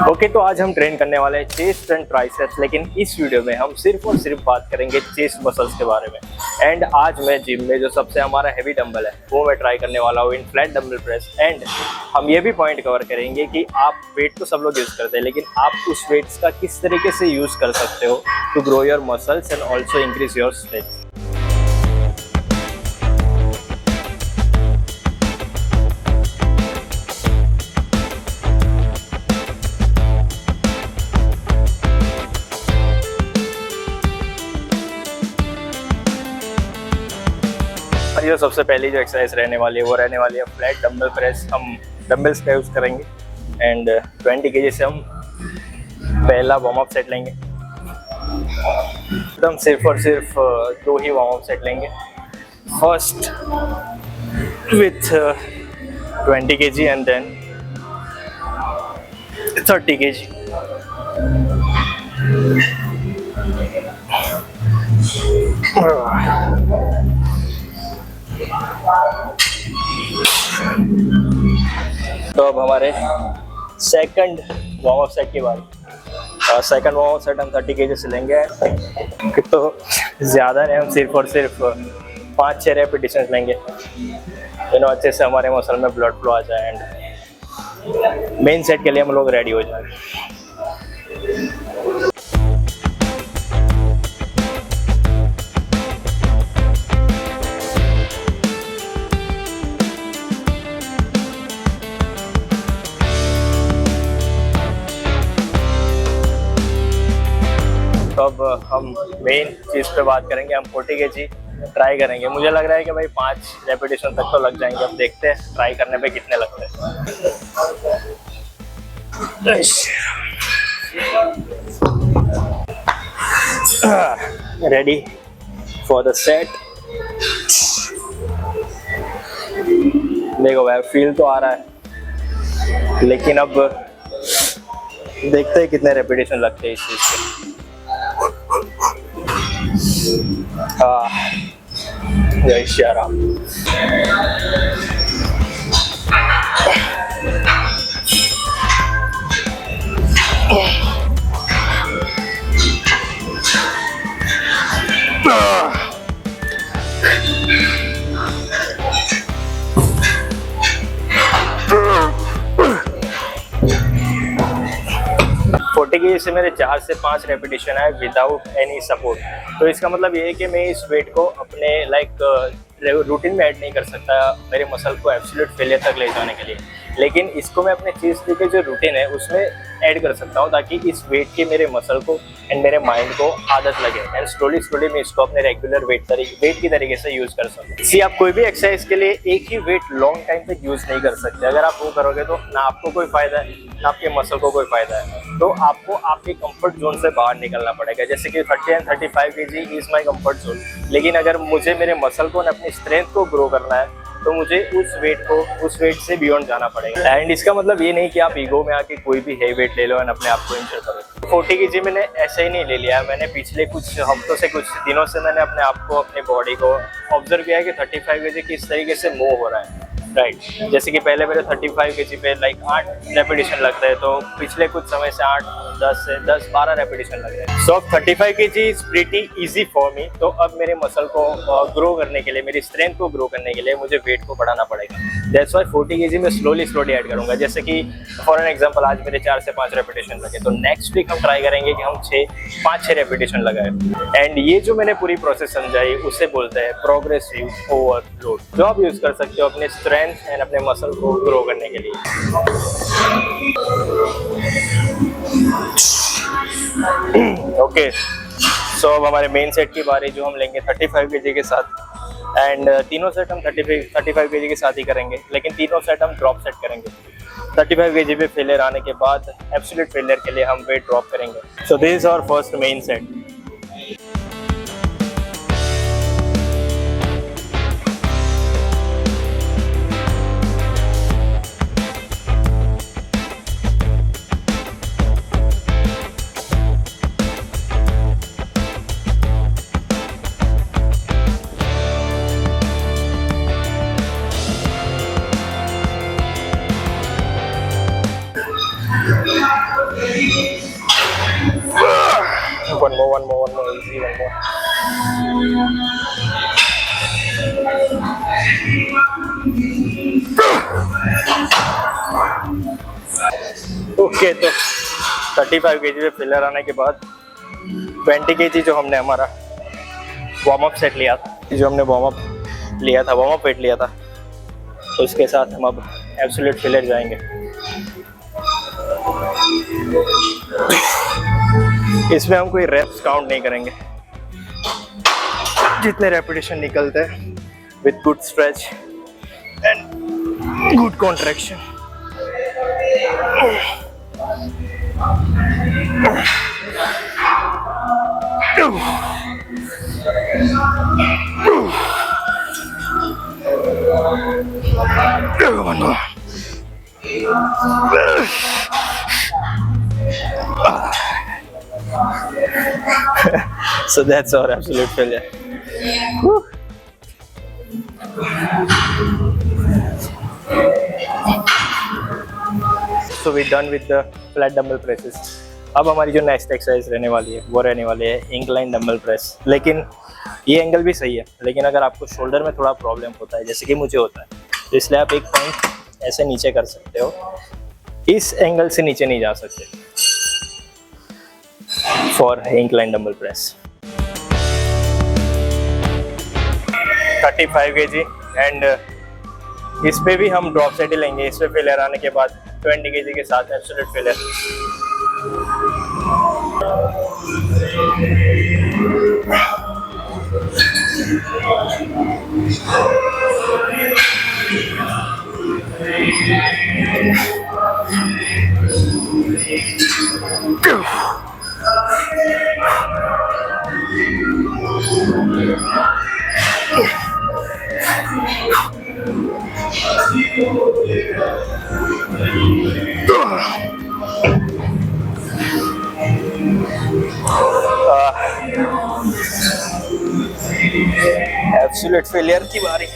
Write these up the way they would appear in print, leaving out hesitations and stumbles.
Okay, तो आज हम ट्रेन करने वाले हैं चेस्ट एंड ट्राइसेप्स, लेकिन इस वीडियो में हम सिर्फ और सिर्फ बात करेंगे चेस्ट मसल्स के बारे में। एंड आज मैं जिम में जो सबसे हमारा हैवी डंबल है वो मैं ट्राई करने वाला हूँ इन फ्लैट डंबल प्रेस। एंड हम ये भी पॉइंट कवर करेंगे कि आप वेट तो सब लोग यूज़ करते हैं, लेकिन आप उस वेट्स का किस तरीके से यूज़ कर सकते हो to grow your muscles and also increase your strength. जो सबसे पहली जो एक्सरसाइज रहने वाली है वो रहने वाली है फ्लैट डंबल प्रेस। हम डंबल्स का यूज़ करेंगे एंड 20 kg से हम पहला वार्म अप सेट लेंगे। एकदम सिर्फ और सिर्फ 2 ही वार्म अप सेट लेंगे। First with 20 kg and then 30 kg। तो अब हमारे सेकंड वार्म अप सेट की बारी। सेकंड वार्म अप सेट हम 30 kg से लेंगे। तो ज़्यादा नहीं, हम सिर्फ और सिर्फ 5-6 रेपिटेशन लेंगे, अच्छे से हमारे मसल में ब्लड फ्लो आ जाए एंड मेन सेट के लिए हम लोग रेडी हो जाए। तो अब हम मेन चीज़ पे बात करेंगे। हम 40 kg ट्राई करेंगे। मुझे लग रहा है कि भाई 5 रेपिटेशन तक तो लग जाएंगे। अब देखते हैं ट्राई करने पे कितने लगते हैं। Ready for the set. देखो भाई, फील तो आ रहा है, लेकिन अब देखते हैं कितने रेपिटेशन लगते हैं इस चीज़ के। जय श्री राम। kg से मेरे 4 से 5 रेपिटेशन है विदाउट एनी सपोर्ट। तो इसका मतलब ये है कि मैं इस वेट को अपने रूटीन में ऐड नहीं कर सकता मेरे मसल को एब्सोल्यूट फेलियर तक ले जाने के लिए, लेकिन इसको मैं अपने चीज़ के जो रूटीन है उसमें ऐड कर सकता हूँ, ताकि इस वेट के मेरे मसल को एंड मेरे माइंड को आदत लगे एंड स्लोली मैं इसको अपने रेगुलर वेट की तरीके से यूज़ कर सकूँ। सी आप कोई भी एक्सरसाइज के लिए एक ही वेट लॉन्ग टाइम तक यूज़ नहीं कर सकते। अगर आप वो करोगे तो ना आपको कोई फ़ायदा है ना आपके मसल को कोई फ़ायदा है। तो आपको आपके कंफर्ट जोन से बाहर निकलना पड़ेगा। जैसे कि 30 and 35 kg is my comfort zone, लेकिन अगर मुझे मेरे मसल को अपनी स्ट्रेंथ को ग्रो करना है तो मुझे उस वेट से बियॉन्ड जाना पड़ेगा। एंड इसका मतलब ये नहीं कि आप ईगो में आके कोई भी हेवी वेट ले लो और अपने आप को इंजर करो। 40 kg मैंने ऐसे ही नहीं ले लिया। मैंने पिछले कुछ हफ्तों से कुछ दिनों से मैंने अपने आप को अपनी बॉडी को ऑब्जर्व किया कि 35 kg किस तरीके से मूव हो रहा है। राइट, जैसे कि पहले मेरे 35 kg पे 8 रेपिटेशन लगते हैं, तो पिछले कुछ समय से 10-12 रेपिटेशन लग रहे हैं। सो 35 kg is pretty easy for me. तो अब मेरे मसल को ग्रो करने के लिए, मेरी स्ट्रेंथ को ग्रो करने के लिए मुझे वेट को बढ़ाना पड़ेगा। दैट्स व्हाई 40 kg में स्लोली ऐड करूंगा। जैसे कि फॉर एन एग्जांपल आज मेरे 4 से 5 रेपिटेशन लगे, तो नेक्स्ट वीक हम ट्राई करेंगे कि हम 5-6 रेपिटेशन लगाए। एंड ये जो मैंने पूरी प्रोसेस समझाई उसे बोलते हैं प्रोग्रेसिव ओवरलोड, जो आप यूज कर सकते हो अपने स्ट्रेंथ एंड अपने मसल को ग्रो करने के लिए। ओके, सो अब हमारे मेन सेट की बारी, जो हम लेंगे 35 kg के साथ। एंड तीनों सेट हम 35 kg के साथ ही करेंगे, लेकिन तीनों सेट हम ड्रॉप सेट करेंगे। 35 kg पे फेलियर आने के बाद एब्सोल्यूट फेलियर के लिए हम वेट ड्रॉप करेंगे। So this is our first main set. One more, easy, one more. Okay, तो 35 kg पे फिलर आने के बाद 20 kg जो हमने हमारा वार्म अप सेट लिया था, जो हमने वार्म अप वेट लिया था, तो उसके साथ हम अब एब्सोल्यूट फिलर जाएंगे। इसमें हम कोई रेप्स काउंट नहीं करेंगे, जितने रेपिटेशन निकलते हैं with good stretch and good contraction. So that's our absolute failure. Whew. So we're done with the flat dumbbell presses. अब हमारी जो नेक्स्ट एक्सरसाइज रहने वाली है वो रहने वाली है इंक्लाइन डंबल प्रेस। लेकिन ये एंगल भी सही है, लेकिन अगर आपको शोल्डर में थोड़ा प्रॉब्लम होता है, जैसे कि मुझे होता है, तो इसलिए आप एक पॉइंट ऐसे नीचे कर सकते हो, इस एंगल से नीचे नहीं जा सकते for incline dumbbell press. 35 kg and इस पे भी हम ड्रॉप सेट ही लेंगे। इस पे फेलियर आने के बाद 20 kg के साथ एब्सोल्यूट फेलियर। एब्सोल्यूट फेलियर की बारी।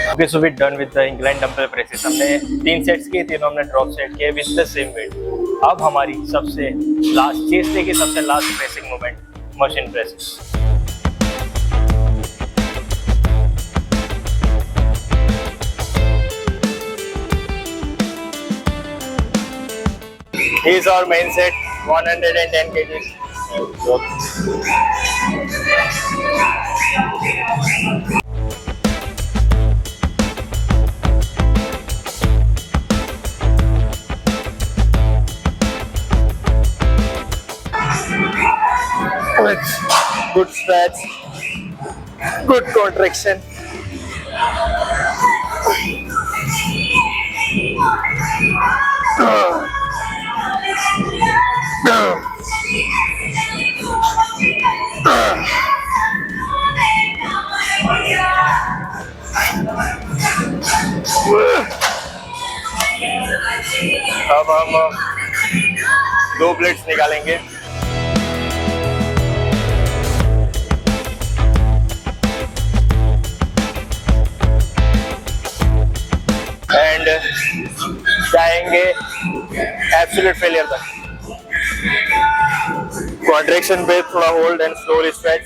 Okay, so we're done with the incline dumbbell presses. हमने 3 सेट्स किए, तीनों हमने ड्रॉप सेट किए विद द सेम वेट। अब हमारी सबसे लास्ट चेस्ट डे की सबसे last pressing movement, machine presses. Here is our main set, 110 kg. Good stretch, good contraction. अब हम 2 प्लेट्स निकालेंगे। एंड जाएंगे एब्सोल्यूट फेलियर तक। कॉन्ट्रैक्शन पे थोड़ा hold and slowly stretch,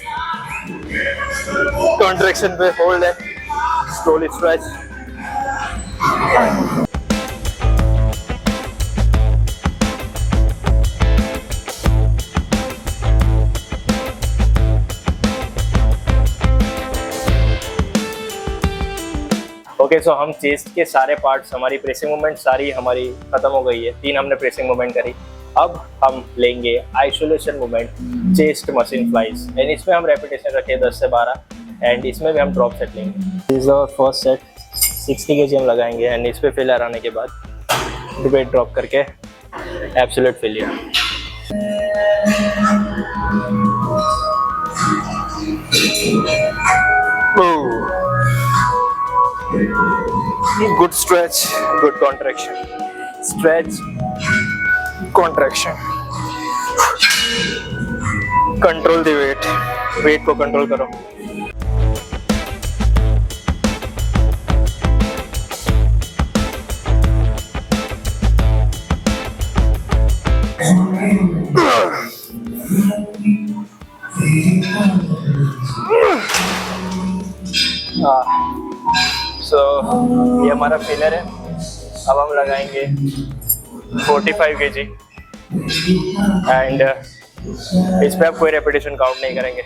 contraction पे hold and slowly stretch. Okay, so हम chest के सारे पार्ट्स, हमारी प्रेसिंग मूवमेंट सारी हमारी खत्म हो गई है। 3 हमने प्रेसिंग मूवमेंट करी। अब हम लेंगे isolation movement, chest machine flies, and इसमें हम रेपिटेशन रखे 10 से 12, एंड इसमें भी हम ड्रॉप सेट लेंगे। This is our first set, 60 kg हम लगाएंगे एंड इस पे फेलियर आने के बाद वेट ड्रॉप करके absolute failure. Good stretch, good contraction. Stretch, contraction. Control the weight. Weight को control करो. So ये हमारा फेलर है. अब हम लगाएंगे 45 kg एंड इस पे आप कोई रेपिटेशन काउंट नहीं करेंगे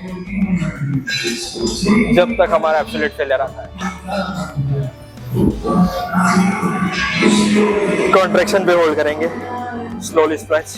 जब तक हमारा एब्सोल्यूट फेलियर आता है. कॉन्ट्रैक्शन पे होल्ड करेंगे. Slowly stretch.